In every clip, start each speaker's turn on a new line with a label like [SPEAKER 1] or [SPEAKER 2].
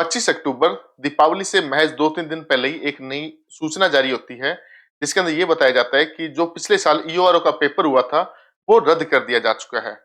[SPEAKER 1] 25 अक्टूबर दीपावली से महज 2-3 दिन पहले ही एक नई सूचना जारी होती है, जिसके अंदर ये बताया जाता है कि जो पिछले साल ईओआरओ का पेपर हुआ था, वो रद्द कर दिया जा चुका है।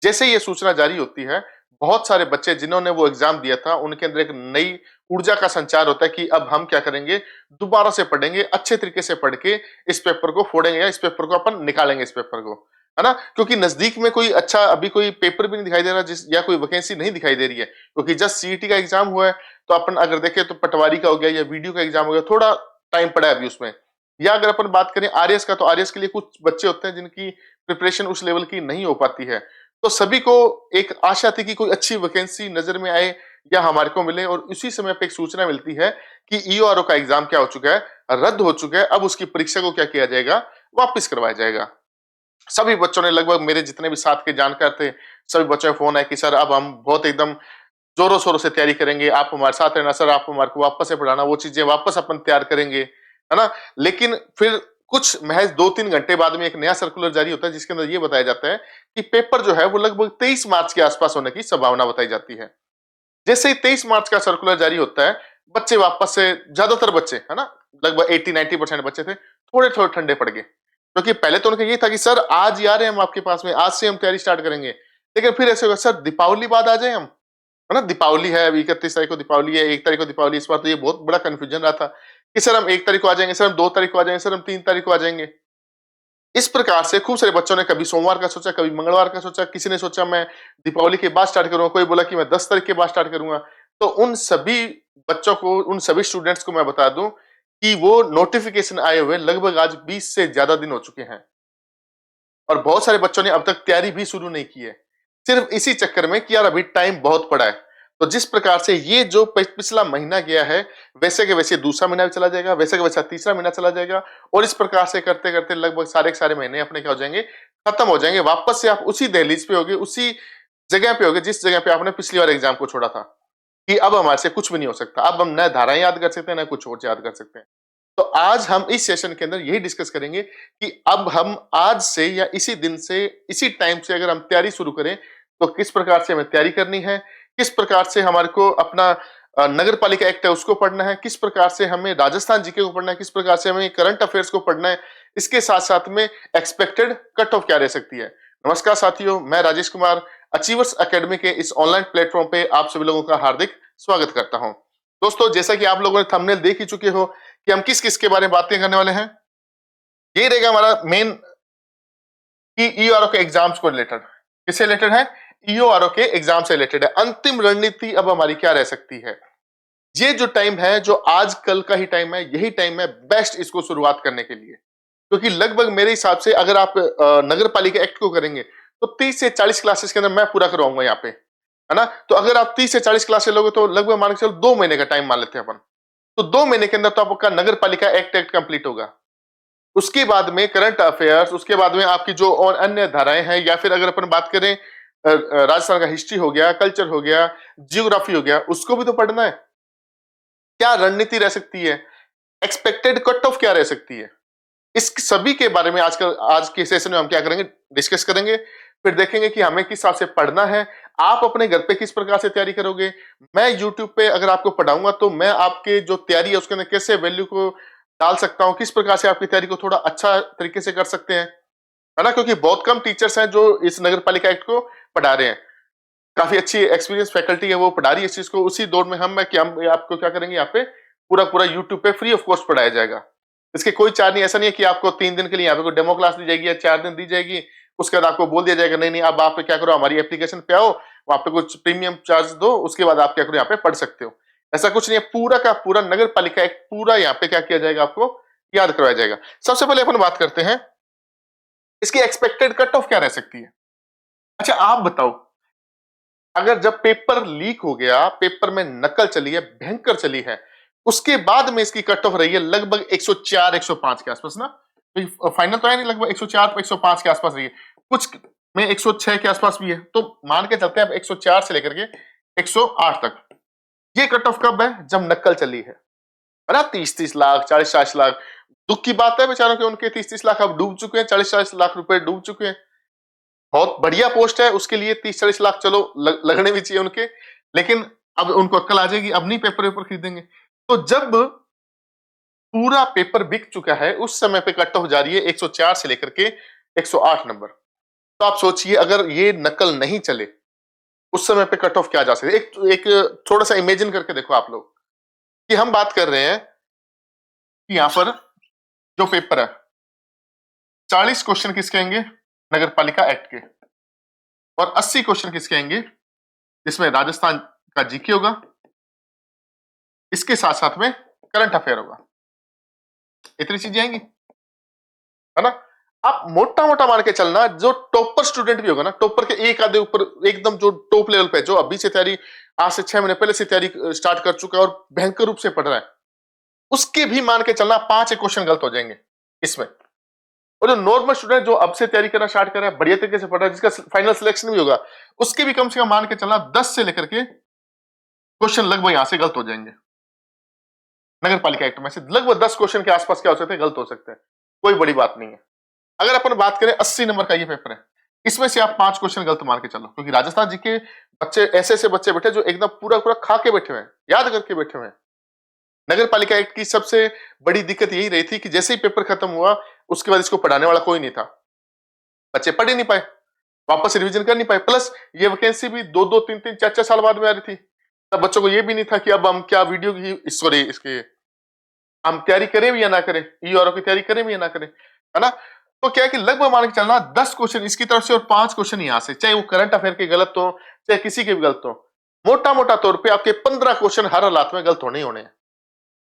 [SPEAKER 1] जैसे ही ये सूचना जारी होती है, बहुत सारे बच्चे जिन्होंने वो एग्जाम दिया था, उनके अंदर एक नई ऊर्जा का संचार होता है कि अब हम क्या करेंगे, दोबारा से पढ़ेंगे, अच्छे तरीके से पढ़ के इस पेपर को फोड़ेंगे या इस पेपर को अपन निकालेंगे इस पेपर को, है ना? क्योंकि नजदीक में कोई अच्छा अभी कोई पेपर भी नहीं दिखाई दे रहा जिस या कोई वैकेंसी नहीं दिखाई दे रही है, क्योंकि जस्ट सीईटी का एग्जाम हुआ है, तो अपन अगर देखें तो पटवारी का हो गया या वीडियो का एग्जाम हो गया, थोड़ा टाइम पड़ा है अभी उसमें। या अगर अपन बात करें आरएस का, तो आरएस के लिए कुछ बच्चे होते हैं जिनकी प्रिपरेशन उस लेवल की नहीं हो पाती है। तो सभी को एक आशा थी कि कोई अच्छी वैकेंसी नजर में आए या हमारे को मिले, और उसी समय पे एक सूचना मिलती है कि ईओआरओ का एग्जाम क्या हो चुका है, रद्द हो चुका है। अब उसकी परीक्षा को क्या किया जाएगा, वापस करवाया जाएगा। सभी बच्चों ने, लगभग मेरे जितने भी साथ के जानकार थे, सभी बच्चों का फोन आया कि सर अब हम बहुत एकदम जोरों शोरों से तैयारी करेंगे, आप हमारे साथ रहना सर, आप हमारे को वापस से पढ़ाना, वो चीजें वापस अपन तैयार करेंगे, है ना? लेकिन फिर कुछ महज 2-3 घंटे बाद में एक नया सर्कुलर जारी होता है, जिसके अंदर ये बताया जाता है कि पेपर जो है वो लगभग 23 मार्च के आसपास होने की संभावना बताई जाती है। जैसे ही 23 मार्च का सर्कुलर जारी होता है, बच्चे वापस से, ज्यादातर बच्चे, है ना, लगभग 80-90% बच्चे थे, थोड़े थोड़े ठंडे पड़ गए, क्योंकि पहले तो उनका ये था कि सर आज ही आ रहे हैं हम आपके पास में, आज से हम तैयारी स्टार्ट करेंगे। लेकिन फिर ऐसे होगा, सर दीपावली बाद आ जाए हम, है ना? दीपावली है, अभी 31 तारीख को दीपावली है, 1 तारीख को दीपावली। इस बार तो ये बहुत बड़ा कंफ्यूजन रहा था कि सर हम 1 तारीख को आ जाएंगे, सर हम 2 तारीख को आ जाएंगे, सर हम 3 तारीख को आ जाएंगे। इस प्रकार से खूब सारे बच्चों ने कभी सोमवार का सोचा, कभी मंगलवार का सोचा, किसी ने सोचा मैं दीपावली के बाद स्टार्ट करूंगा, कोई बोला कि मैं 10 तारीख के बाद स्टार्ट करूंगा। तो उन सभी बच्चों को, उन सभी स्टूडेंट्स को मैं बता दूं कि वो नोटिफिकेशन आए हुए लगभग आज 20 से ज्यादा दिन हो चुके हैं, और बहुत सारे बच्चों ने अब तक तैयारी भी शुरू नहीं की है, सिर्फ इसी चक्कर में कि यार अभी टाइम बहुत पड़ा है। तो जिस प्रकार से ये जो पिछला महीना गया है, वैसे के वैसे दूसरा महीना भी चला जाएगा, वैसे के वैसा तीसरा महीना चला जाएगा, और इस प्रकार से करते करते लगभग सारे के सारे महीने अपने क्या हो जाएंगे, खत्म हो जाएंगे। वापस से आप उसी दहलीज पे होगे, उसी जगह पे होगे जिस जगह पे आपने पिछली बार एग्जाम को छोड़ा था, कि अब हमारे से कुछ भी नहीं हो सकता, अब हम न धाराएं याद कर सकते हैं, न कुछ और याद कर सकते हैं। तो आज हम इस सेशन के अंदर यही डिस्कस करेंगे कि अब हम आज से या इसी दिन से, इसी टाइम से अगर हम तैयारी शुरू करें, तो किस प्रकार से हमें तैयारी करनी है, किस प्रकार से हमारे को अपना नगर पालिका एक्ट है उसको पढ़ना है, किस प्रकार से हमें राजस्थान जीके को पढ़ना है, किस प्रकार से हमें करंट अफेयर्स को पढ़ना है, इसके साथ साथ में एक्सपेक्टेड कट ऑफ क्या रह सकती है। नमस्कार साथियों, मैं राजेश कुमार, अचीवर्स एकेडमी के इस ऑनलाइन प्लेटफॉर्म पे आप सभी लोगों का हार्दिक स्वागत करता हूं। दोस्तों, जैसा कि आप लोगों ने थंबनेल देख ही चुके हो कि हम किस किस के बारे में बातें करने वाले हैं, ये रहेगा हमारा मेन कि ईओआरओ के एग्जाम्स को रिलेटेड। किससे रिलेटेड है? ईओआरओ के एग्जाम से रिलेटेड है। अंतिम रणनीति अब हमारी क्या रह सकती है। ये जो टाइम है, जो आज कल का ही टाइम है, यही टाइम है बेस्ट इसको शुरुआत करने के लिए, क्योंकि लगभग मेरे हिसाब से अगर आप नगर पालिका एक्ट को करेंगे तो 30 से 40 क्लासेस के अंदर मैं पूरा करवाऊंगा यहाँ पे, है ना? तो अगर आप 30 से 40 क्लासेस लोगे तो लगभग मान के चलो 2 महीने का टाइम मान लेते हैं अपन, तो 2 महीने के अंदर तो आपका नगर पालिका एक्ट कंप्लीट होगा। उसके बाद में करंट अफेयर्स, उसके बाद में आपकी जो और अन्य धाराएं हैं, या फिर अगर अपन बात करें राजस्थान का हिस्ट्री हो गया, कल्चर हो गया, जियोग्राफी हो गया, उसको भी तो पढ़ना है। क्या रणनीति रह सकती है, एक्सपेक्टेड कट ऑफ क्या रह सकती है, इस सभी के बारे में आजकल आज के सेशन में हम क्या करेंगे, डिस्कस करेंगे। फिर देखेंगे कि हमें किस हिसाब से पढ़ना है, आप अपने घर पे किस प्रकार से तैयारी करोगे। मैं यूट्यूब पे अगर आपको पढ़ाऊंगा तो मैं आपके जो तैयारी है उसके अंदर कैसे वैल्यू को डाल सकता हूं, किस प्रकार से आपकी तैयारी को थोड़ा अच्छा तरीके से कर सकते हैं, है ना? क्योंकि बहुत कम टीचर्स हैं जो इस नगर पालिका एक्ट को पढ़ा रहे हैं। काफी अच्छी एक्सपीरियंस फैकल्टी है, वो पढ़ा रही है इस चीज को। उसी दौर में हम आपको क्या करेंगे, यहाँ पे पूरा पूरा यूट्यूब पे फ्री ऑफ कॉस्ट पढ़ाया जाएगा। इसके कोई चार्ज नहीं, ऐसा नहीं है कि आपको 3 दिन के लिए यहाँ पे कोई डेमो क्लास दी जाएगी या 4 दिन दी जाएगी, उसके बाद आपको बोल दिया जाएगा नहीं नहीं अब आप क्या करो, हमारी एप्लीकेशन पे आओ, वहां पे कुछ प्रीमियम चार्ज दो, उसके बाद आप क्या करो, यहाँ पे पढ़ सकते हो। ऐसा कुछ नहीं है, पूरा का पूरा नगर पालिका एक्ट पूरा यहाँ पे क्या किया जाएगा, आपको याद करवाया जाएगा। सबसे पहले अपन बात करते हैं इसकी एक्सपेक्टेड कट ऑफ क्या रह सकती है। अच्छा आप बताओ, अगर जब पेपर लीक हो गया, पेपर में नकल चली है, भयंकर चली है, उसके बाद में इसकी कट ऑफ रही है लगभग 104-105 के आसपास ना, तो फाइनल तो है नहीं, लगभग 104-105 के आसपास रही है, कुछ में 106 के आसपास भी है, तो मान के चलते हैं अब 104 से लेकर के 108 तक। ये कट ऑफ कब है? जब नकल चली है ना, 30-30 लाख, 40-40 लाख। दुख की बात है बेचारों के, उनके 30-30 लाख अब डूब चुके हैं, 40-40 लाख रुपए डूब चुके हैं। बहुत बढ़िया पोस्ट है, उसके लिए 30-40 लाख चलो लगने भी चाहिए उनके, लेकिन अब उनको अक्ल आ जाएगी, अब नहीं पेपर खरीदेंगे। तो जब पूरा पेपर बिक चुका है, उस समय पे कट ऑफ जा रही है 104 से लेकर के 108 नंबर। तो आप सोचिए अगर ये नकल नहीं चले, उस समय पे कट ऑफ क्या जा सकती है। एक थोड़ा सा इमेजिन करके देखो आप लोग, कि हम बात कर रहे हैं कि यहां पर जो पेपर है 40 क्वेश्चन किसके आएंगे, नगर पालिका एक्ट के, और 80 क्वेश्चन किसके आएंगे, जिसमें राजस्थान का जीके होगा, इसके साथ साथ में करंट अफेयर होगा। इतनी चीजें आएंगी, है ना। आप मोटा मोटा मान के चलना, जो टॉपर स्टूडेंट भी होगा ना, टॉपर के एक आधे ऊपर एकदम जो टॉप लेवल पे, जो अभी से तैयारी, आज से 6 महीने पहले से तैयारी स्टार्ट कर चुका है और भयंकर रूप से पढ़ रहा है, उसके भी मान के चलना 5 क्वेश्चन गलत हो जाएंगे इसमें। और जो नॉर्मल स्टूडेंट जो अब से तैयारी करना स्टार्ट कर रहा है, बढ़िया तरीके से पढ़ रहा है, जिसका फाइनल सिलेक्शन भी होगा, उसके भी कम से कम मान के चलना 10 से लेकर के क्वेश्चन लगभग यहां से गलत हो जाएंगे। नगर पालिका एक्ट में से लगभग 10 क्वेश्चन के आसपास क्या हो सकते हैं, गलत हो सकते हैं, कोई बड़ी बात नहीं है। अगर अपन बात करें 80 नंबर का ये पेपर है, इसमें से आप 5 क्वेश्चन गलत मान के चलो, क्योंकि राजस्थान जी के बच्चे ऐसे ऐसे बच्चे बैठे जो एकदम पूरा पूरा खा के बैठे हुए हैं, याद करके बैठे हुए हैं। नगर पालिका एक्ट की सबसे बड़ी दिक्कत यही रही थी कि जैसे ही पेपर खत्म हुआ, उसके बाद इसको पढ़ाने वाला कोई नहीं था, बच्चे पढ़ ही नहीं पाए, वापस रिवीजन कर नहीं पाए। प्लस ये वैकेंसी भी 2-2, 3-3, 4-4 साल बाद में आ रही थी। तब बच्चों को ये भी नहीं था कि अब हम क्या वीडियो की, सॉरी, इसके हम तैयारी करें भी या ना करें, ईआरओ की तैयारी करें भी या ना करें, है ना। तो क्या है कि लगभग मान के चलना 10 क्वेश्चन इसकी तरफ से और 5 क्वेश्चन यहां से, चाहे वो करंट अफेयर के गलत हो, चाहे किसी के भी गलत हो, मोटा मोटा तौर पे आपके 15 क्वेश्चन हर हालात में गलत होने ही होने हैं।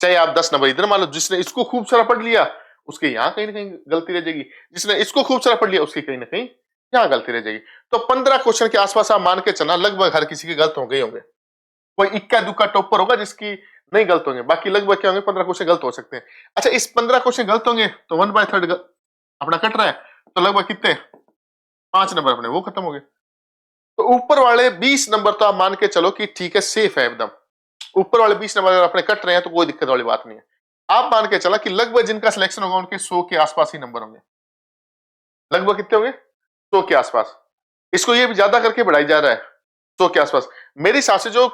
[SPEAKER 1] चाहे आप 10 नंबर इधर मान लो, जिसने इसको खूब सारा पढ़ लिया उसके यहां कहीं ना कहीं गलती रह जाएगी, जिसने इसको खूब सारा पढ़ लिया उसकी कहीं ना कहीं यहां गलती रह जाएगी। तो 15 क्वेश्चन के आसपास आप मान के चलना लगभग हर किसी के गलत हो गए होंगे। कोई इक्का दुक्का टॉपर होगा जिसकी नहीं गलत होंगे, बाकी लगभग क्या होंगे, 15 क्वेश्चन गलत हो सकते हैं। अच्छा, इस 15 क्वेश्चन गलत होंगे तो 1/3 अपना कट रहा है, तो लगभग कितने, 5 नंबर अपने वो खत्म हो गए। तो ऊपर वाले 20 नंबर तो आप मान के चलो कि ठीक है, सेफ है एकदम। ऊपर वाले 20 नंबर अगर अपने कट रहे हैं तो कोई दिक्कत वाली बात नहीं है। आप मान के चला कि लगभग जिनका सिलेक्शन होगा उनके 100 के आसपास ही नंबर होंगे। लगभग कितने होंगे, 100 के आसपास। इसको ये भी ज्यादा करके बढ़ाई जा रहा है 100 के आसपास। मेरे हिसाब से जो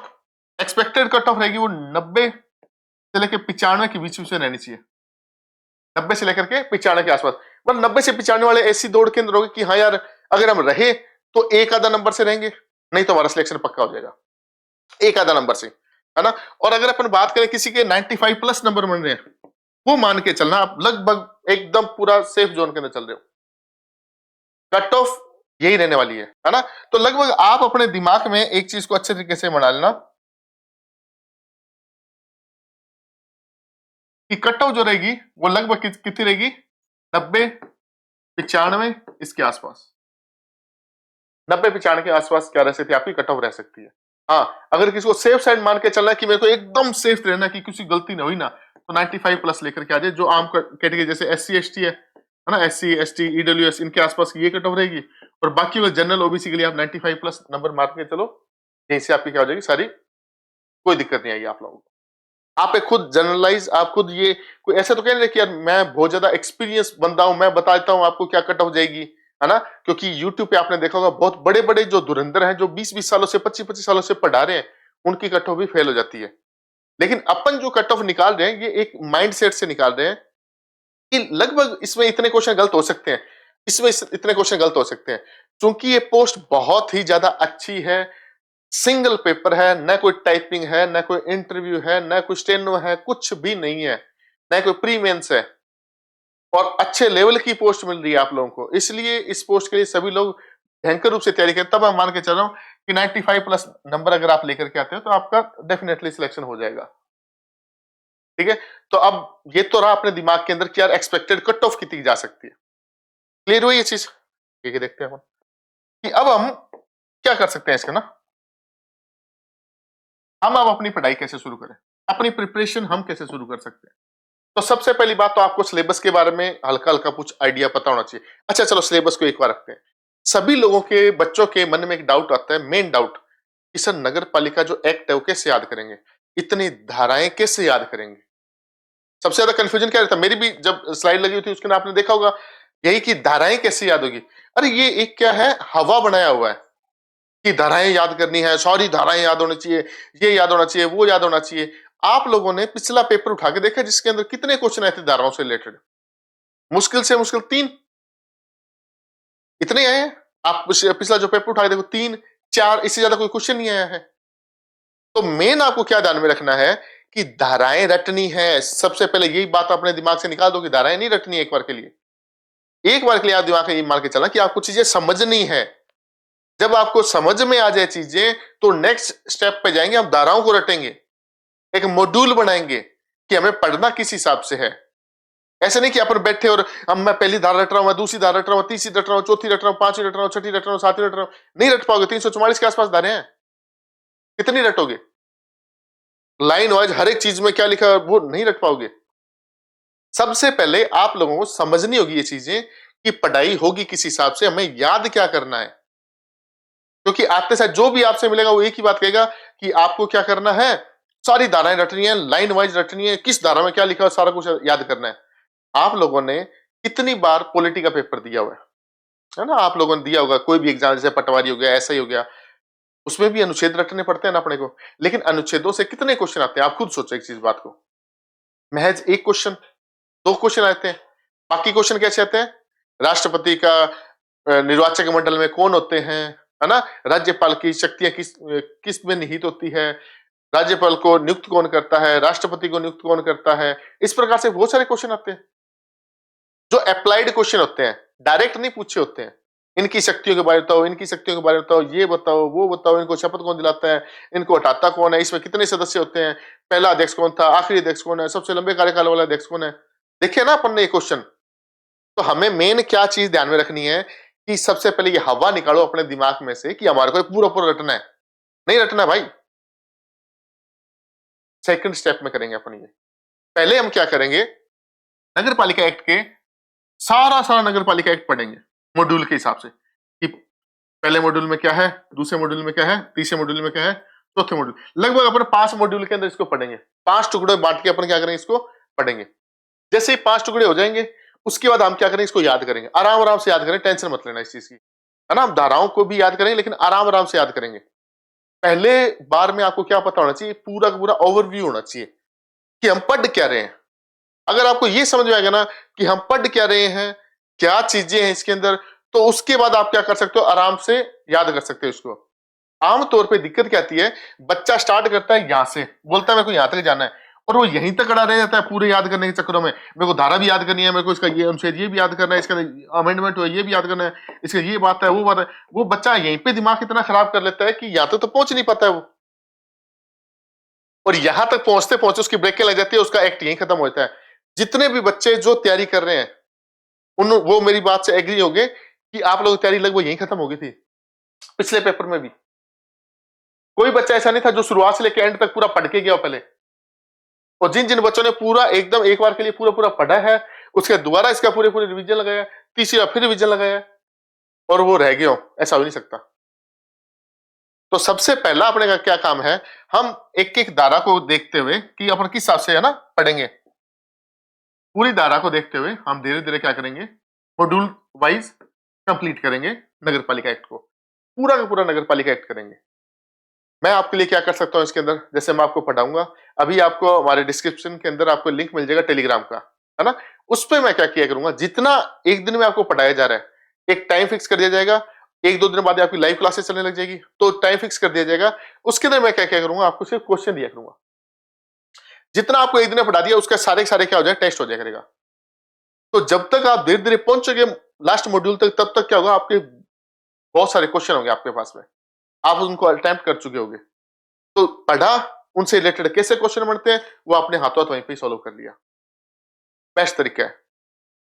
[SPEAKER 1] एक्सपेक्टेड कट ऑफ रहेगी वो 90 से लेकर 95 के बीच में रहनी चाहिए। 90 से लेकर के 95 के आसपास, मतलब 90 से 95 वाले ऐसी दौड़ के अंदर होगी कि हाँ यार, अगर हम रहे तो एक आधा नंबर से रहेंगे, नहीं तो हमारा सिलेक्शन पक्का हो जाएगा एक आधा नंबर से, है ना। और अगर अपन बात करें किसी के 95 प्लस नंबर बन रहे हैं, वो मान के चलना आप लगभग एकदम पूरा सेफ जोन के अंदर चल रहे हो। कट ऑफ यही रहने वाली है ना। तो लगभग आप अपने दिमाग में एक चीज को अच्छे तरीके से बना लेना कि कट ऑफ जो रहेगी वो लगभग कितनी रहेगी, 90, 95 इसके आसपास। 90-95 के आसपास क्या रह सकती है आपकी कट ऑफ रह सकती है। हाँ, अगर किसी को सेफ साइड मान के चलना है कि मेरे को एकदम सेफ रहना कि किसी गलती ना हुई ना, तो 95 प्लस लेकर के आ जाए। जो आम कैटेगरी जैसे SC ST है ना, SC ST EWS इनके आसपास ये कट ऑफ रहेगी, और बाकी वो जनरल OBC के लिए आप 95 प्लस नंबर मार के चलो, यहीं से आपकी क्या हो जाएगी सारी, कोई दिक्कत नहीं आएगी आप लोगों को। आप एक खुद जनरलाइज, आप खुद ये कोई ऐसा तो कह नहीं रहे कि यार मैं बहुत ज्यादा एक्सपीरियंस बंदा हूं, मैं बताता हूं आपको क्या कट ऑफ जाएगी, है ना। क्योंकि YouTube पे आपने देखा होगा बहुत बड़े बड़े जो धुरंधर हैं, जो 20-20 सालों से 25-25 सालों से पढ़ा रहे हैं, उनकी कट ऑफ भी फेल हो जाती है। लेकिन अपन जो कट ऑफ निकाल रहे हैं, ये एक माइंडसेट से निकाल रहे हैं कि लगभग इसमें इतने क्वेश्चन गलत हो सकते हैं, इसमें इतने क्वेश्चन गलत हो सकते हैं। क्योंकि ये पोस्ट बहुत ही ज्यादा अच्छी है, सिंगल पेपर है, न कोई टाइपिंग है, न कोई इंटरव्यू है, न कोई स्टेनो है, कुछ भी नहीं है, न कोई प्री मेंस है, और अच्छे लेवल की पोस्ट मिल रही है आप लोगों को। इसलिए इस पोस्ट के लिए सभी लोग भयंकर रूप से तैयारी करें। तब मैं मान के चल रहा हूं कि 95 प्लस नंबर अगर आप लेकर के आते हो तो आपका डेफिनेटली सिलेक्शन हो जाएगा। ठीक है, तो अब ये तो रहा अपने दिमाग के अंदर कि यार एक्सपेक्टेड कट ऑफ कितनी जा सकती है। क्लियर हुई ये चीज? ठीक है, देखते हैं हम कि अब हम क्या कर सकते हैं इसका ना। हम अब अपनी पढ़ाई कैसे शुरू करें, अपनी प्रिपरेशन हम कैसे शुरू कर सकते हैं। तो सबसे पहली बात तो आपको सिलेबस के बारे में हल्का हल्का कुछ आइडिया पता होना चाहिए। अच्छा चलो सिलेबस को एक बार रखते हैं। सभी लोगों के बच्चों के मन में एक डाउट आता है, मेन डाउट, कि सर नगर पालिका जो एक्ट है वो कैसे याद करेंगे, इतनी धाराएं कैसे याद करेंगे। सबसे ज्यादा कंफ्यूजन क्या रहता है, मेरी भी जब स्लाइड लगी हुई थी उसके आपने देखा होगा यही कि धाराएं कैसे याद होगी। अरे ये एक क्या है, हवा बनाया हुआ है, कि धाराएं याद करनी है, सॉरी धाराएं याद होनी चाहिए, ये याद होना चाहिए, वो याद होना चाहिए। आप लोगों ने पिछला पेपर उठा के देखा जिसके अंदर कितने क्वेश्चन आए थे धाराओं से रिलेटेड? मुश्किल से मुश्किल 3 इतने आए हैं। आप पिछला जो पेपर उठा के देखो 3, 4 इससे ज्यादा कोई क्वेश्चन नहीं आया है। तो मेन आपको क्या ध्यान में रखना है कि धाराएं रटनी है। सबसे पहले यही बात अपने दिमाग से निकाल दो कि धाराएं नहीं रटनी है एक बार के लिए। एक बार के लिए आप दिमाग में ये मान के चलना कि आपको चीजें समझनी है। जब आपको समझ में आ जाए चीजें तो नेक्स्ट स्टेप पे जाएंगे, हम धाराओं को रटेंगे, एक मॉड्यूल बनाएंगे कि हमें पढ़ना किस हिसाब से है। ऐसे नहीं कि अपन बैठे और अब मैं पहली धारा रट रहा हूं, मैं दूसरी धारा रट रहा हूं, तीसरी रट रहा हूं, चौथी रट रहा हूं, पांचवी रट रहा हूं, छठी रट रहा हूं, सातवीं रट रहा हूं। नहीं रट पाओगे। 344 के आसपास धारे हैं, कितनी रटोगे? लाइन वाइज हर एक चीज में क्या लिखा है वो नहीं रट पाओगे। सबसे पहले आप लोगों को समझनी होगी ये चीजें कि पढ़ाई होगी किस हिसाब से, हमें याद क्या करना है। क्योंकि आपके साथ जो भी आपसे मिलेगा वो एक ही बात कहेगा कि आपको क्या करना है, सारी धाराएं रटनी है, लाइन वाइज रटनी है, किस धारा में क्या लिखा है सारा कुछ याद करना है। आप लोगों ने कितनी बार पॉलिटी का पेपर दिया हुआ है ना? आप लोगों ने दिया होगा कोई भी एग्जाम, जैसे पटवारी हो गया, ऐसा ही हो गया, उसमें भी अनुच्छेद रटने पड़ते हैं ना अपने को। लेकिन अनुच्छेदों से कितने क्वेश्चन आते हैं आप खुद सोचो एक चीज बात को। महज एक क्वेश्चन, 2 क्वेश्चन आते हैं। बाकी क्वेश्चन कैसे आते हैं? राष्ट्रपति का निर्वाचक मंडल में कौन होते हैं, है ना? राज्यपाल की शक्तियां किस में निहित होती है, राज्यपाल को नियुक्त कौन करता है, राष्ट्रपति को नियुक्त कौन करता है। इस प्रकार से बहुत सारे क्वेश्चन आते हैं जो अप्लाइड क्वेश्चन होते हैं, डायरेक्ट नहीं पूछे होते हैं। इनकी शक्तियों के बारे में बताओ, इनकी शक्तियों के बारे में बताओ, ये बताओ, वो बताओ, इनको शपथ कौन दिलाता है, इनको हटाता कौन है, इसमें कितने सदस्य होते हैं, पहला अध्यक्ष कौन था, आखिरी अध्यक्ष कौन है, सबसे लंबे कार्यकाल वाला अध्यक्ष कौन है। देखिए ना अपन ने ये क्वेश्चन। तो हमें मेन क्या चीज ध्यान में रखनी है कि सबसे पहले ये हवा निकालो अपने दिमाग में से कि हमारे को पूरा पूरा रटना है। नहीं रटना है भाई, सेकंड स्टेप में करेंगे अपन ये। पहले हम क्या करेंगे, नगर पालिका एक्ट के सारा नगर पालिका एक्ट पढ़ेंगे मॉड्यूल के हिसाब से कि पहले मॉड्यूल में क्या है, दूसरे मॉड्यूल में क्या है, तीसरे मॉड्यूल में क्या है, चौथे मॉड्यूल। लगभग अपन 5 मॉड्यूल के अंदर इसको पढ़ेंगे। 5 टुकड़े बांट के अपन क्या करेंगे, इसको पढ़ेंगे। जैसे ही 5 टुकड़े हो जाएंगे उसके बाद हम क्या करेंगे, इसको याद करेंगे। आराम आराम से याद करें, टेंशन मत लेना इस चीज की, है ना? हम धाराओं को भी याद करेंगे लेकिन आराम आराम से याद करेंगे। पहले बार में आपको क्या पता होना चाहिए, पूरा का पूरा ओवरव्यू होना चाहिए कि हम पढ़ क्या रहे हैं। अगर आपको ये समझ में आएगा ना कि हम पढ़ क्या रहे हैं, क्या चीजें हैं इसके अंदर, तो उसके बाद आप क्या कर सकते हो, आराम से याद कर सकते हो इसको। आमतौर पे दिक्कत क्या आती है, बच्चा स्टार्ट करता है यहां से, बोलता है मेरे को यहां तक जाना है और वो यहीं तक अड़ा रह जाता है पूरे याद करने के चक्करों में। मेरे को धारा भी याद करनी है, मेरे को इसका ये अनुच्छेद ये भी याद करना है, इसका अमेंडमेंट ये भी याद करना है, इसका ये बात है वो बात है। वो बच्चा यहीं पे दिमाग इतना खराब कर लेता है कि यहाँ तो पहुंच नहीं पाता है वो, और यहां तक पहुंचते पहुंचते उसकी ब्रेकें लग जाती है, उसका एक्ट यहीं खत्म होता है। जितने भी बच्चे जो तैयारी कर रहे हैं उन वो मेरी बात से एग्री होंगे कि आप लोगों की तैयारी लगभग यहीं खत्म हो गई थी। पिछले पेपर में भी कोई बच्चा ऐसा नहीं था जो शुरुआत से लेकर एंड तक पूरा पढ़ के गया हो पहले। और जिन जिन बच्चों ने पूरा एकदम एक बार के लिए पूरा पूरा पढ़ा है, उसके दोबारा इसका पूरे पूरे रिवीजन लगाया, तीसरी बार फिर रिवीजन लगाया और वो रह गए हो, ऐसा हो नहीं सकता। तो सबसे पहला अपने का क्या काम है, हम एक एक धारा को देखते हुए कि अपन किस हिसाब से है ना पढ़ेंगे। पूरी धारा को देखते हुए हम धीरे धीरे क्या करेंगे, मॉड्यूल वाइज कंप्लीट करेंगे नगर पालिका एक्ट को, पूरा का पूरा नगर पालिका एक्ट करेंगे। मैं आपके लिए क्या कर सकता हूं इसके अंदर, जैसे मैं आपको पढ़ाऊंगा अभी, आपको हमारे डिस्क्रिप्शन के अंदर आपको लिंक मिल जाएगा टेलीग्राम का, है ना? उस पर मैं क्या किया करूंगा, जितना एक दिन में आपको पढ़ाया जा रहा है, एक टाइम फिक्स कर दिया जाएगा। 1-2 दिन बाद आपकी लाइव क्लासेस चलने लग जाएगी तो टाइम फिक्स कर दिया जाएगा। उसके अंदर मैं क्या क्या करूंगा, आपको सिर्फ क्वेश्चन दिया करूंगा। जितना आपको एक दिन में पढ़ा दिया उसका सारे सारे क्या हो जाए, टेस्ट हो जाया करेगा। तो जब तक आप धीरे धीरे पहुंचोगे लास्ट मॉड्यूल तक, तब तक क्या होगा, आपके बहुत सारे क्वेश्चन होंगे आपके पास में, आप उनको अटेम्प्ट कर चुके होंगे। तो पढ़ा, उनसे रिलेटेड कैसे क्वेश्चन बनते हैं वो आपने हाथों हाथ वहीं पे सॉल्व कर लिया। बेस्ट तरीका है।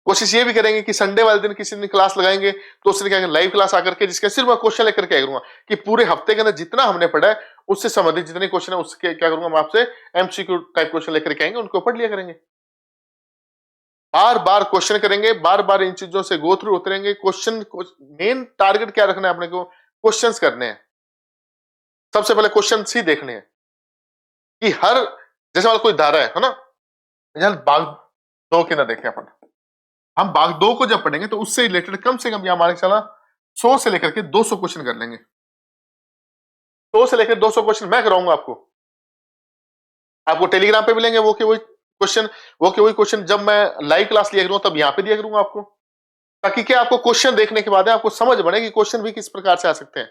[SPEAKER 1] कोशिश ये भी करेंगे कि संडे वाले दिन किसी दिन क्लास लगाएंगे तो उसने क्या लाइव क्लास आकर के, जिसके सिर्फ मैं क्वेश्चन लेकर क्या करूंगा कि पूरे हफ्ते के अंदर जितना हमने पढ़ा है उससे संबंधित जितने क्वेश्चन है उसके क्या करूंगा, मैं आपसे एमसीक्यू टाइप क्वेश्चन लेकर के आएंगे, उनको पढ़ लिया करेंगे। बार बार क्वेश्चन करेंगे, बार बार इन चीजों से गो थ्रू उतरेंगे। क्वेश्चन मेन टारगेट क्या रखना है अपने को, क्वेश्चंस करने हैं। सबसे पहले क्वेश्चन ही देखने हैं कि हर, जैसे वाला कोई धारा है ना, जैसे भाग 2 के ना देखें अपन, हम भाग 2 को जब पढ़ेंगे तो उससे रिलेटेड कम से कम यहाँ हमारे चला 100 से लेकर के 200 क्वेश्चन कर लेंगे। 100 से लेकर 200 क्वेश्चन मैं कराऊंगा आपको। आपको टेलीग्राम पे मिलेंगे वो के वही क्वेश्चन, जब मैं लाइव क्लास लिया करूंगा तब यहाँ पे दिया करूंगा आपको, ताकि क्या आपको क्वेश्चन देखने के बाद आपको समझ बने कि क्वेश्चन भी किस प्रकार से आ सकते हैं।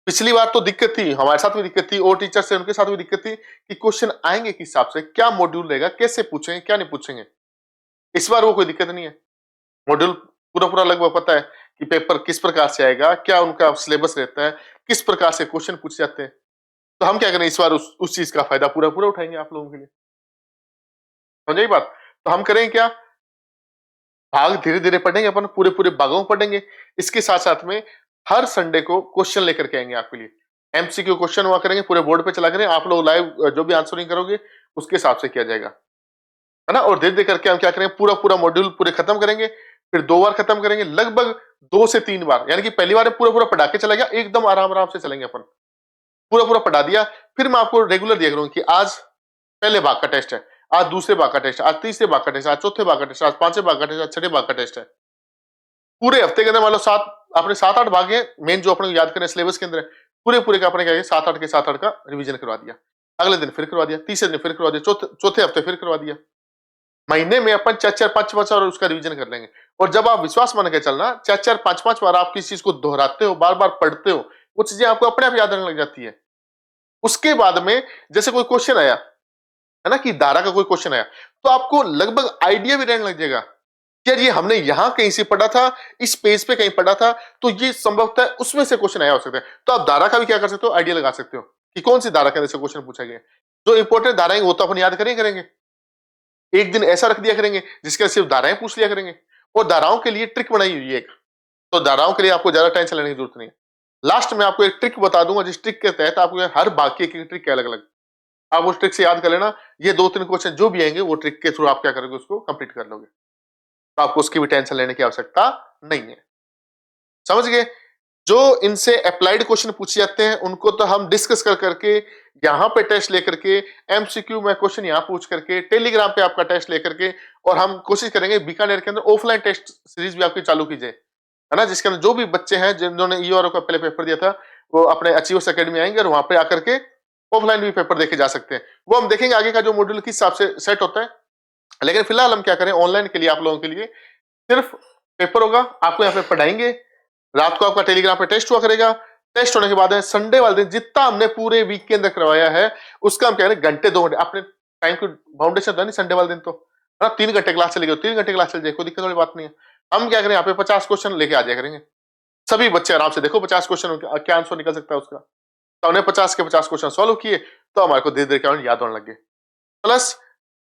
[SPEAKER 1] पिछली बार तो दिक्कत थी, हमारे साथ भी दिक्कत थी और टीचर से उनके साथ भी दिक्कत थी कि क्वेश्चन आएंगे किस हिसाब से, क्या मॉड्यूल रहेगा, कैसे पूछेंगे, क्या नहीं पूछेंगे। इस बार वो कोई दिक्कत नहीं है, मॉड्यूल पूरा पूरा लगभग पता है कि पेपर किस प्रकार से आएगा, क्या उनका सिलेबस रहता है, किस प्रकार से क्वेश्चन पूछे जाते हैं। तो हम क्या करें इस बार उस चीज का फायदा पूरा पूरा उठाएंगे आप लोगों के लिए। समझे बात? तो हम करें क्या, भाग धीरे धीरे पढ़ेंगे, अपन पूरे पूरे भागों में पढ़ेंगे। इसके साथ साथ में हर संडे को क्वेश्चन लेकर के आएंगे आपके लिए, एमसीक्यू क्वेश्चन हुआ करेंगे, पूरे बोर्ड पे चला करें, आप लोग लाइव जो भी आंसरिंग करोगे उसके हिसाब से किया जाएगा, है ना। और धीरे धीरे करके हम क्या करेंगे, पूरा पूरा मॉड्यूल पूरे खत्म करेंगे, फिर 2 बार खत्म करेंगे, लगभग 2 से 3 बार, यानी कि पहली बार पूरा पूरा पढ़ा के चला गया, एकदम आराम आराम से चलेंगे अपन, पूरा पूरा पढ़ा दिया। फिर मैं आपको रेगुलर दिया करूंगा कि आज पहले भाग का टेस्ट है, आज दूसरे भाग का टेस्ट है, आज तीसरे भाग का टेस्ट है, आज चौथे भाग का टेस्ट है, आज पांचवें भाग का टेस्ट है, आज छठे भाग का टेस्ट है। पूरे हफ्ते के अंदर मान लो अपने 7-8 भाग हैं मेन जो अपने याद करने सिलेबस के अंदर है, पूरे पूरे का अपने क्या 7-8 के 7-8 का रिवीजन करवा दिया, अगले दिन फिर करवा दिया, तीसरे दिन फिर करवा दिया, चौथे हफ्ते फिर करवा दिया। महीने में अपन 4-4 5-5 बार उसका रिवीजन कर लेंगे। और जब आप विश्वास मान के चलना 4-4 5-5 बार आप किसी चीज को दोहराते हो, बार बार पढ़ते हो, वो चीजें आपको अपने आप याद रहने लग जाती है। उसके बाद में जैसे कोई क्वेश्चन आया है ना, कि धारा का कोई क्वेश्चन आया, तो आपको लगभग आइडिया भी रहने लग जाएगा कि यार ये हमने यहां कहीं से पढ़ा था, इस पेज पे कहीं पढ़ा था, तो ये संभवतः उसमें से क्वेश्चन आया हो सकता है। तो आप धारा का भी क्या कर सकते हो, आइडिया लगा सकते हो कि कौन सी धारा के अंदर से क्वेश्चन पूछा गया। जो इंपॉर्टेंट धाराएं वो तो अपन याद करेंगे, एक दिन ऐसा रख दिया करेंगे जिसके सिर्फ धाराएं पूछ लिया करेंगे। और धाराओं के लिए ट्रिक बनाई हुई है एक, तो धाराओं के लिए आपको ज्यादा टेंशन लेने की जरूरत नहीं है। लास्ट में आपको एक ट्रिक बता दूंगा, जिस ट्रिक के तहत आपको हर भाग की एक ट्रिक अलग अलग, आप उस ट्रिक से याद कर लेना। ये 2-3 क्वेश्चन जो भी आएंगे वो ट्रिक के थ्रू आप क्या करोगे, उसको कंप्लीट कर लोगे, तो आपको उसकी भी टेंशन लेने की आवश्यकता नहीं है। समझ गए? जो इनसे अप्लाइड क्वेश्चन पूछे जाते हैं उनको तो हम डिस्कस कर करके, यहाँ पे टेस्ट लेकर के, एमसीक्यू में क्वेश्चन यहाँ पूछ करके, टेलीग्राम पे आपका टेस्ट लेकर के, और हम कोशिश करेंगे बीकानेर के अंदर ऑफलाइन टेस्ट सीरीज भी आपकी चालू की जाए, है ना, जिसके अंदर जो भी बच्चे हैं जिन्होंने ईओआरओ का पहले पेपर दिया था वो अपने अचीवर्स एकेडमी आएंगे और वहां पे आकर के ऑफलाइन भी पेपर देखे जा सकते हैं। वो हम देखेंगे आगे का जो मॉड्यूल किस हिसाब से सेट होता है। लेकिन फिलहाल हम क्या करें, ऑनलाइन के लिए आप लोगों के लिए सिर्फ पेपर होगा, आपको यहाँ पे पढ़ाएंगे, रात को आपका टेलीग्राम पे टेस्ट हुआ करेगा। टेस्ट होने के बाद संडे वाले दिन जितना हमने पूरे वीक के अंदर करवाया है उसका हम कह रहे हैं घंटे 2 घंटे अपने टाइम की बाउंडेशन था नहीं, संडे वाले दिन तो है ना, 3 घंटे क्लास चलेगी, 3 घंटे क्लास चल जाए, कोई दिक्कत वाली बात नहीं है। हम क्या करें, यहाँ पे 50 क्वेश्चन लेके आ जाया करेंगे, सभी बच्चे आराम से देखो 50 क्वेश्चन क्या आंसर निकल सकता है उसका। तो हमने 50 के 50 क्वेश्चन सॉल्व किए तो हमारे को धीरे धीरे याद होने लगे। प्लस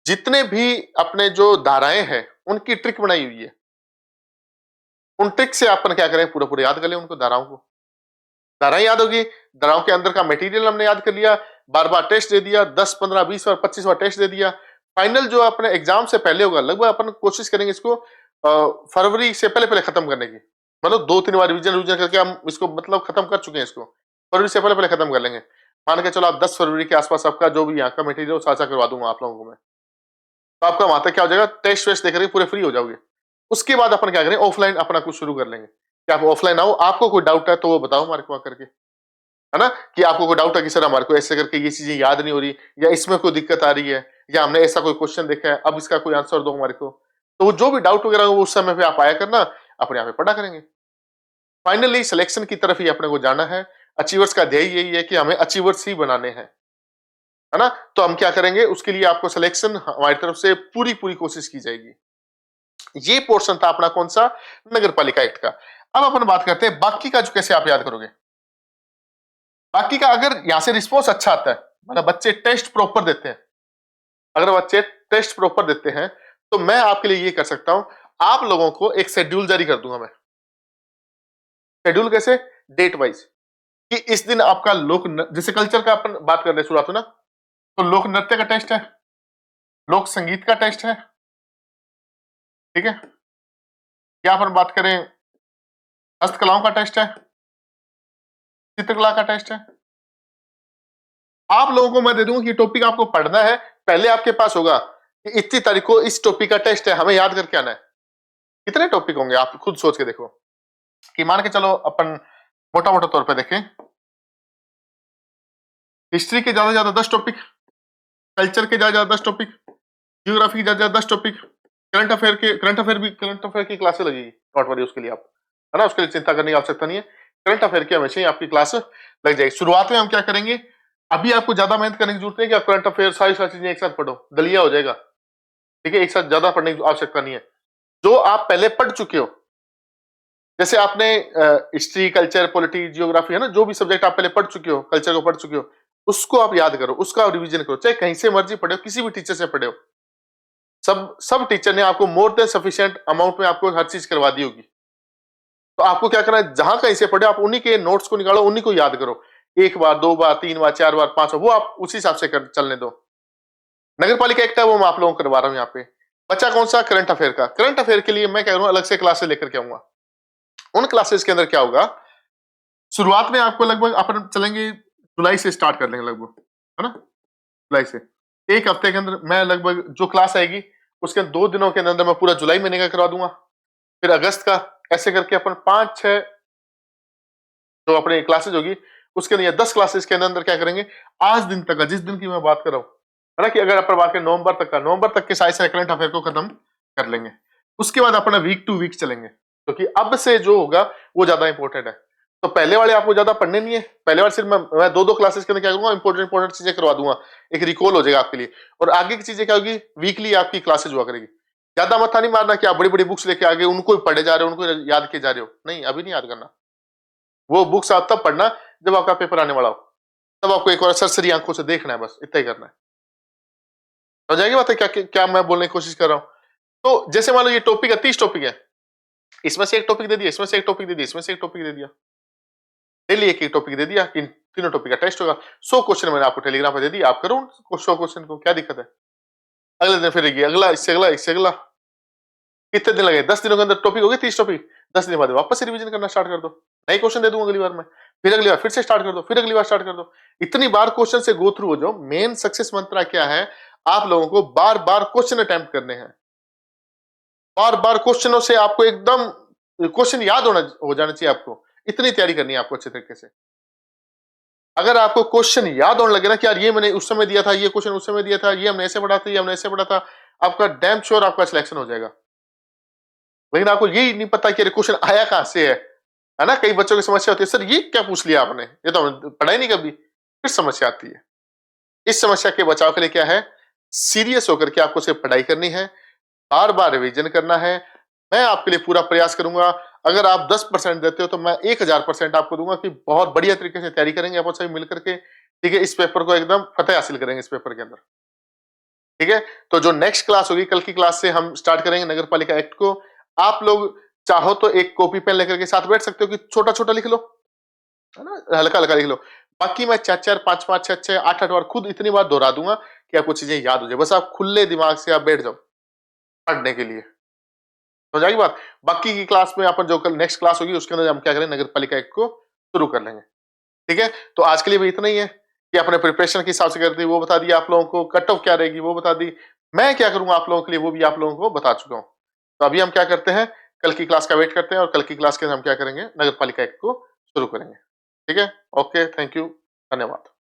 [SPEAKER 1] जितने भी अपने जो धाराएं हैं उनकी ट्रिक बनाई हुई है, उन ट्रिक से अपन क्या करें, पूरा पूरा याद कर ले उनको, धाराओं को, धाराएं याद होगी, धाराओं के अंदर का मटेरियल हमने याद कर लिया, बार बार टेस्ट दे दिया, 10 15 20 बार 25 बार टेस्ट दे दिया। फाइनल जो अपने एग्जाम से पहले होगा, लगभग अपन कोशिश करेंगे इसको फरवरी से पहले पहले खत्म करने की, मतलब 2-3 बार रिवीजन करके हम इसको मतलब खत्म कर चुके हैं, इसको फरवरी से पहले पहले खत्म कर लेंगे। मान के चलो आप 10 फरवरी के आसपास आपका जो भी यहाँ का मटेरियल साझा करवा दूंगा आप लोगों को मैं, तो आपका वहां तक क्या हो जाएगा, टेस्ट वेस्ट देकर पूरे फ्री हो जाओगे। उसके बाद अपन क्या करें, ऑफलाइन अपना कुछ शुरू कर लेंगे कि आप ऑफलाइन आओ, आपको कोई डाउट है तो वो बताओ हमारे को आकर के, है ना, कि आपको कोई डाउट है कि सर हमारे को ऐसे करके ये चीजें याद नहीं हो रही, या इसमें कोई दिक्कत आ रही है, या हमने ऐसा कोई क्वेश्चन देखा है अब इसका कोई आंसर दो हमारे को। तो वो जो भी डाउट वगैरह वो उस समय पे आप आया करना, अपने यहाँ पे पढ़ा करेंगे। फाइनली सिलेक्शन की तरफ ही अपने को जाना है। अचीवर्स का ध्येय यही है कि हमें अचीवर्स ही बनाने हैं, है ना। तो हम क्या करेंगे, उसके लिए आपको सिलेक्शन हमारी तरफ से पूरी पूरी कोशिश की जाएगी। ये पोर्शन था अपना कौन सा, नगर पालिका एक्ट का। अब अपन बात करते हैं बाकी का, जो कैसे आप याद करोगे। बाकी का अगर यहां से रिस्पॉन्स अच्छा आता है, मतलब बच्चे टेस्ट प्रॉपर देते हैं, अगर बच्चे टेस्ट प्रॉपर देते हैं तो मैं आपके लिए ये कर सकता हूं, आप लोगों को एक शेड्यूल जारी कर दूंगा मैं। शेड्यूल कैसे, डेट वाइज, कि इस दिन आपका जैसे कल्चर का अपन बात करने शुरुआत हो ना, तो लोक नृत्य का टेस्ट है, लोक संगीत का टेस्ट है, ठीक है, क्या अपन बात करें, हस्तकलाओं का टेस्ट है, चित्रकला का टेस्ट है। आप लोगों को मैं दे दूंगा कि टॉपिक आपको पढ़ना है, पहले आपके पास होगा कि इतनी तारीख को इस टॉपिक का टेस्ट है, हमें याद करके आना है। कितने टॉपिक होंगे आप खुद सोच के देखो, कि मान के चलो अपन मोटा मोटा तौर पे देखें हिस्ट्री के ज्यादा से ज्यादा 10 टॉपिक, कल्चर के ज्यादा से ज्यादा 10 टॉपिक, ज्योग्राफी के ज्यादा से ज्यादा 10 टॉपिक, करंट अफेयर की क्लासेस लगेगी, नॉट वरी उसके लिए आप, है ना, उसके लिए चिंता करने की आवश्यकता नहीं है। करंट अफेयर की हमेशा ही आपकी क्लास लग जाएगी। शुरुआत में हम क्या करेंगे, अभी आपको ज्यादा मेहनत करने की जरूरत नहीं है कि आप करंट अफेयर सारी सारी चीजें एक साथ पढ़ो, दलिया हो जाएगा। ठीक है, एक साथ ज्यादा पढ़ने की आवश्यकता नहीं है। जो आप पहले पढ़ चुके हो, जैसे आपने हिस्ट्री, कल्चर, पॉलिटी, जियोग्राफी, है ना, जो भी सब्जेक्ट आप पहले पढ़ चुके हो, कल्चर को पढ़ चुके हो, उसको आप याद करो, उसका रिवीजन करो, चाहे कहीं से मर्जी पढ़े हो, किसी भी टीचर से पढ़े हो। सब टीचर ने आपको मोर देन सफिशिएंट अमाउंट में आपको हर चीज करवा दी होगी। तो आपको क्या करना है, जहां कहीं से पढ़े आप उन्हीं के नोट्स को निकालो, उन्हीं को याद करो, एक बार, दो बार, तीन बार, चार बार, पांच बार, वो आप उसी हिसाब से चलने दो। नगर पालिका एक्ट है, वो मैं आप लोगों को करवा रहा हूं यहाँ पे। बच्चा कौन सा, करंट अफेयर का। करंट अफेयर के लिए मैं कह रहा हूं अलग से क्लासेस लेकर के आऊंगा। उन क्लासेस के अंदर क्या होगा, शुरुआत में आपको लगभग अपन चलेंगे, जुलाई से स्टार्ट कर लेंगे लगभग, है ना, जुलाई से एक हफ्ते के अंदर मैं लगभग जो क्लास आएगी उसके 2 दिनों के अंदर मैं पूरा जुलाई महीने का करवा दूंगा, फिर अगस्त का, ऐसे करके अपन 5-6 जो अपने क्लासेज होगी उसके अंदर, या 10 क्लासेस के अंदर क्या करेंगे, आज दिन तक का, जिस दिन की मैं बात कर रहा हूं, है ना, कि अगर अपन बात करें नवंबर तक का, नवंबर तक के सारे करंट अफेयर को खत्म कर लेंगे। उसके बाद अपना वीक टू वीक चलेंगे, क्योंकि अब से जो होगा वो ज्यादा इंपॉर्टेंट है। तो पहले वाले आपको ज्यादा पढ़ने नहीं है, पहले वाले सिर्फ मैं 2-2 क्लासेस के अंदर क्या करूंगा, इंपॉर्टेंट चीजें करवा दूंगा, एक रिकॉल हो जाएगा आपके लिए। और आगे की चीजें क्या होगी, वीकली आपकी क्लासेज हुआ करेगी। ज्यादा मत्था नहीं मारना कि आप बड़ी बड़ी बुक्स लेके आगे उनको पढ़े जा रहे हो, उनको याद किए जा रहे हो, नहीं, अभी नहीं याद करना। वो बुक्स आप तब पढ़ना जब आपका पेपर आने वाला हो, तब आपको एक बार सरसरी आंखों से देखना है, बस इतना ही करना है। हो जाएगी बात है, क्या क्या मैं बोलने की कोशिश कर रहा हूं। तो जैसे मान लो ये टॉपिक है, 30 टॉपिक है, इसमें से एक टॉपिक दे दिया, इसमें से एक टॉपिक दे दिया, इसमें से एक टॉपिक दे दिया, डेली एक एक टॉपिक दे दिया कि तीनों टॉपिक का टेस्ट होगा। 100 क्वेश्चन मैंने आपको टेलीग्राम पे दे दिया, आप करो 100 क्वेश्चन को, क्या दिक्कत है। अगले दिन फिर अगला, इससे अगला, इससे अगला, कितने दिन लगे, 10 दिनों के अंदर टॉपिक हो गए 30 टॉपिक। 10 दिन बाद वापस से रिवीजन करना स्टार्ट कर दो, नए क्वेश्चन दे दूंगा अगली बार में, फिर अगली बार फिर से स्टार्ट कर दो, फिर अगली बार स्टार्ट कर दो। इतनी बार क्वेश्चन से गो थ्रू हो जाओ। मेन सक्सेस मंत्र क्या है, आप लोगों को बार बार क्वेश्चन अटेम्प्ट करने हैं, बार बार क्वेश्चनों से आपको एकदम क्वेश्चन याद हो जाना चाहिए। आपको इतनी तैयारी करनी है आपको अच्छे तरीके से। अगर आपको क्वेश्चन याद होने लगे ना कि यार ये मैंने उस समय दिया था, ये क्वेश्चन उस समय दिया था, ये हमने ऐसे पढ़ा था, ये हमने ऐसे पढ़ा था, आपका डैम श्योर आपका सिलेक्शन हो जाएगा। लेकिन आपको यही नहीं पता कि क्वेश्चन आया कहां से है ना। कई बच्चों की समस्या होती है, सर ये क्या पूछ लिया आपने, ये तो हमने पढ़ा ही नहीं कभी, फिर समस्या आती है। इस समस्या के बचाव के लिए क्या है, सीरियस होकर के आपको सिर्फ पढ़ाई करनी है, बार बार रिवीजन करना है। मैं आपके लिए पूरा प्रयास करूंगा। अगर आप 10% देते हो तो मैं 1000% आपको दूंगा कि बहुत बढ़िया तरीके से तैयारी करेंगे अपन सभी मिलकर के। ठीक है, इस पेपर को एकदम फतेह हासिल करेंगे इस पेपर के अंदर। ठीक है, तो जो नेक्स्ट क्लास होगी, कल की क्लास से हम स्टार्ट करेंगे नगर पालिका एक्ट को। आप लोग चाहो तो एक कॉपी पेन लेकर के साथ बैठ सकते हो कि छोटा छोटा लिख लो, है ना, हल्का हल्का लिख लो। बाकी मैं 4-4, 5-5, 6-6, 8-8 बार खुद इतनी बार दोहरा दूंगा कि आपको चीजें याद हो जाए। बस आप खुले दिमाग से आप बैठ जाओ पढ़ने के लिए, हो जाएगी बात। बाकी की क्लास में अपन जो कल नेक्स्ट क्लास होगी उसके अंदर हम क्या करेंगे, नगर पालिका एक्ट को शुरू कर लेंगे। ठीक है, तो आज के लिए भी इतना ही है कि अपने प्रिपरेशन के हिसाब से कर दी, वो बता दिया आप लोगों को, कट ऑफ क्या रहेगी वो बता दी, मैं क्या करूंगा आप लोगों के लिए वो भी आप लोगों को बता चुका हूं। तो अभी हम क्या करते हैं, कल की क्लास का वेट करते हैं और कल की क्लास के अंदर हम क्या करेंगे, नगर पालिका एक्ट को शुरू करेंगे। ठीक है, ओके, थैंक यू, धन्यवाद।